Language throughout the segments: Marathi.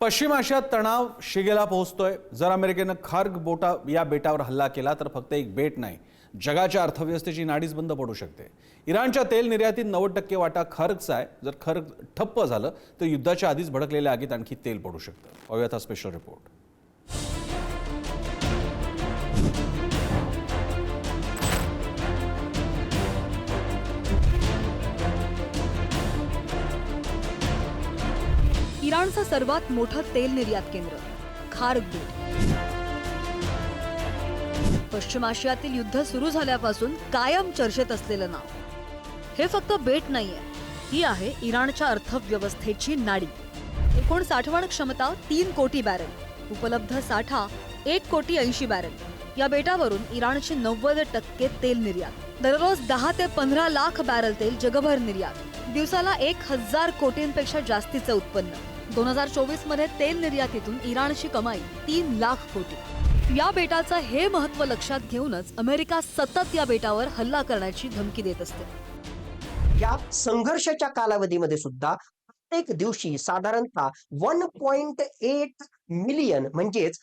पश्चिम आशियात तणाव शिगेला पोहोचतोय। जर अमेरिकेनं खार्ग या बेटावर हल्ला केला तर फक्त एक बेट नाही, जगाच्या अर्थव्यवस्थेची नाडीच बंद पडू शकते। इराणच्या तेल निर्यातीत 90% वाटा खार्गचा आहे। जर खार्ग ठप्प झालं तर युद्धाच्या आधीच भडकलेल्या आगीत आणखी तेल पडू शकतं। पाहूयात हा स्पेशल रिपोर्ट। इराणचं सर्वात मोठं तेल निर्यात केंद्र खार्ग बेट पश्चिम आशियातील युद्ध सुरू झाल्यापासून कायम चर्चेत असलेलं नाव। हे फक्त बेट नाहीये, ही आहे इराणच्या अर्थव्यवस्थेची नाडी। एकूण साठवण क्षमता 3 कोटी बॅरल, उपलब्ध साठा 1 कोटी 80 बॅरल। या बेटावरून इराणची 90% तेल निर्यात, दररोज 10 ते 15 लाख बॅरल तेल जगभर निर्यात, दिवसाला 1000 कोटींपेक्षा जास्तीचं उत्पन्न। 2024 मध्ये तेल निर्यातीतून इराणची कमाई 3 लाख कोटी। या बेटाचं हे महत्व लक्षात घेऊनच अमेरिका सतत या बेटावर हल्ला करण्याची धमकी देत असते। या संघर्षाच्या कालावधीमध्ये सुद्धा प्रत्येक दिवशी साधारणतः 1.8 मिलियन म्हणजेच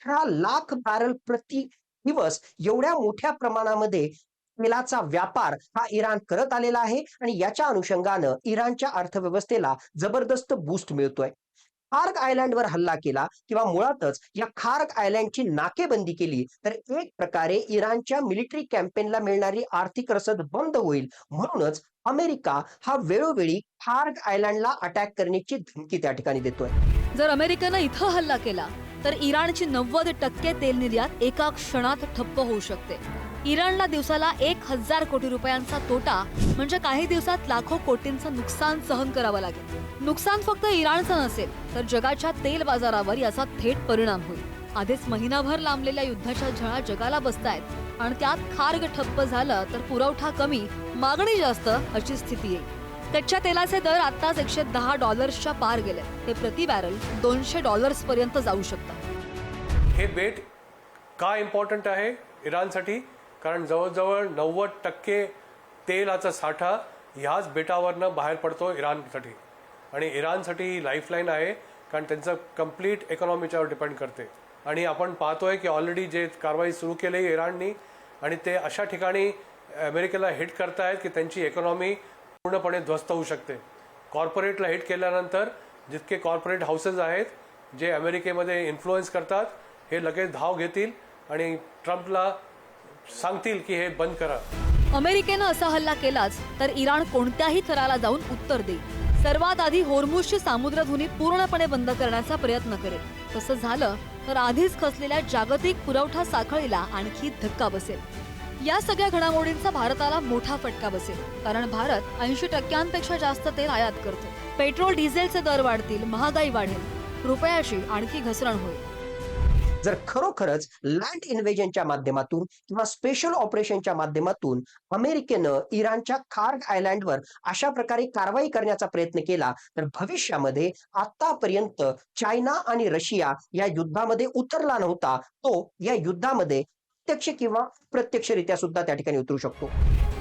18 लाख बॅरल प्रति दिवस एवढ्या मोठ्या प्रमाणामध्ये तेलाचा व्यापार हा इराण करत आलेला आहे आणि याच्या अनुषंगानं इराणच्या अर्थव्यवस्थेला जबरदस्त बूस्ट मिळतोय। खार्ग आयलँडवर हल्ला केला किंवा मुळातच या खार्ग आयलँडची नाकेबंदी केली तर एक प्रकारे इराणच्या मिलिटरी कॅम्पेनला मिळणारी आर्थिक रसद बंद होईल। म्हणूनच अमेरिका हा वेळोवेळी खार्ग आयलँडला अटॅक करण्याची धमकी त्या ठिकाणी देतोय। जर अमेरिकेनं इथं हल्ला केला तर इराणची 90% तेल निर्यात एका क्षणात ठप्प होऊ शकते। इराणला दिवसाला 1000 कोटी रुपयांचा तोटा म्हणजे काही दिवसात लाखो कोटींचं नुकसान सहन करावं लागेल। नुकसान फक्त इराणचं नसेल तर जगाच्या तेल बाजारावर याचा थेट परिणाम होईल। आधीच महिनाभर लांबलेल्या युद्धाच्या झळा जगाला बसतायत आणि त्यात खार्ग ठप्प झालं तर पुरवठा कमी, मागणी जास्त अशी स्थिती येईल। कच्च्या तेलाचे दर आताच $110च्या पार गेले, ते प्रति बॅरल $200 पर्यंत जाऊ शकतात। हे बेट का इम्पॉर्टंट आहे इराणसाठी? कारण जवळजवळ 90% तेलाचा साठा ह्याच बेटावरनं बाहेर पडतो इराणसाठी, आणि इराणसाठी लाईफलाईन आहे कारण त्यांचं कंप्लीट इकॉनॉमीच्यावर डिपेंड करते। आणि आपण पाहतोय की ऑलरेडी जे कारवाई सुरू केली आहे इराणनी, आणि ते अशा ठिकाणी अमेरिकेला हिट करतायत की त्यांची इकॉनॉमी पूर्णपणे ध्वस्त होऊ शकते। कॉर्पोरेटला हिट केल्यानंतर जितके कॉर्पोरेट हाऊसेस आहेत जे अमेरिकेमध्ये इन्फ्लुएन्स करतात, हे लगेच धाव घेतील आणि ट्रम्पला सांगतील की हे बंद करा। अमेरिकेनं असा हल्ला केलाच तर इराण कोणत्याही थराला जाऊन उत्तर देईल। सर्वात आधी होर्मुझची सामुद्रधुनी पूर्णपणे बंद करण्याचा प्रयत्न करेल। तसं झालं तर आधीच खचलेल्या जागतिक पुरवठा साखळीला आणखी धक्का बसेल। या सगळ्या घडामोडींचा भारताला मोठा फटका बसेल, कारण भारत 80% जास्त तेल आयात करतो। पेट्रोल डिझेलचे दर वाढतील, महागाई वाढेल, रुपयाची आणखी घसरण होईल। जर खरोखरच लँड इन्व्हेजनच्या माध्यमातून किंवा स्पेशल ऑपरेशनच्या माध्यमातून अमेरिकेनं इराणच्या खार्ग आयलँडवर अशा प्रकारे कारवाई करण्याचा प्रयत्न केला तर भविष्यामध्ये आतापर्यंत चायना आणि रशिया या युद्धामध्ये उतरला नव्हता, तो या युद्धामध्ये प्रत्यक्ष किंवा प्रत्यक्षरित्या सुद्धा त्या ठिकाणी उतरू शकतो।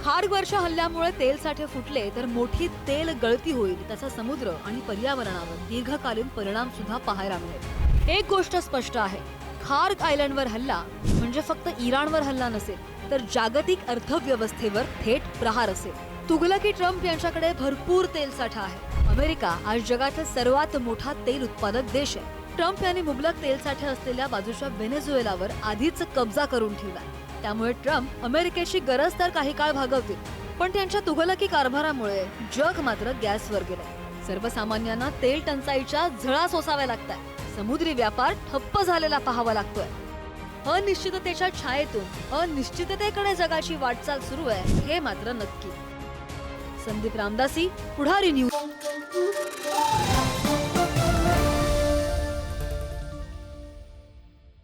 खार्गवरच्या हल्ल्यामुळे तेल साठे फुटले तर मोठी तेल गळती होईल, त्याचा समुद्र आणि पर्यावरणावर दीर्घकालीन परिणाम सुद्धा पाहायला मिळेल। एक गोष्ट स्पष्ट आहे, खार्ग आयलँडवर हल्ला म्हणजे फक्त इराणवर हल्ला नसेल तर जागतिक अर्थव्यवस्थेवर थेट प्रहार असेल। तुघलकी ट्रम्प यांच्याकडे भरपूर तेल साठा आहे। अमेरिका आज जगातील सर्वात मोठा तेल उत्पादक देश आहे। ट्रम्प यांनी मुबलक तेल साठे असलेल्या बाजूच्या व्हेनेझुएलावर आधीच कब्जा करून ठेवला, त्यामुळे ट्रम्प अमेरिकेची गरज तर काही काळ भागवतील, पण त्यांच्या तुघलकी कारभारामुळे जग मात्र गॅसवर गेलंय। सर्वसामान्यांना तेल टंचाईच्या झळा सोसाव्या लागतात, समुद्री व्यापार ठप्प झालेला पाहावा लागतोय। अनिश्चिततेच्या छायेतून अनिश्चिततेकडे जगाची वाटचाल सुरू आहे, हे मात्र नक्की। संदीप रामदासी, पुढारी न्यूज।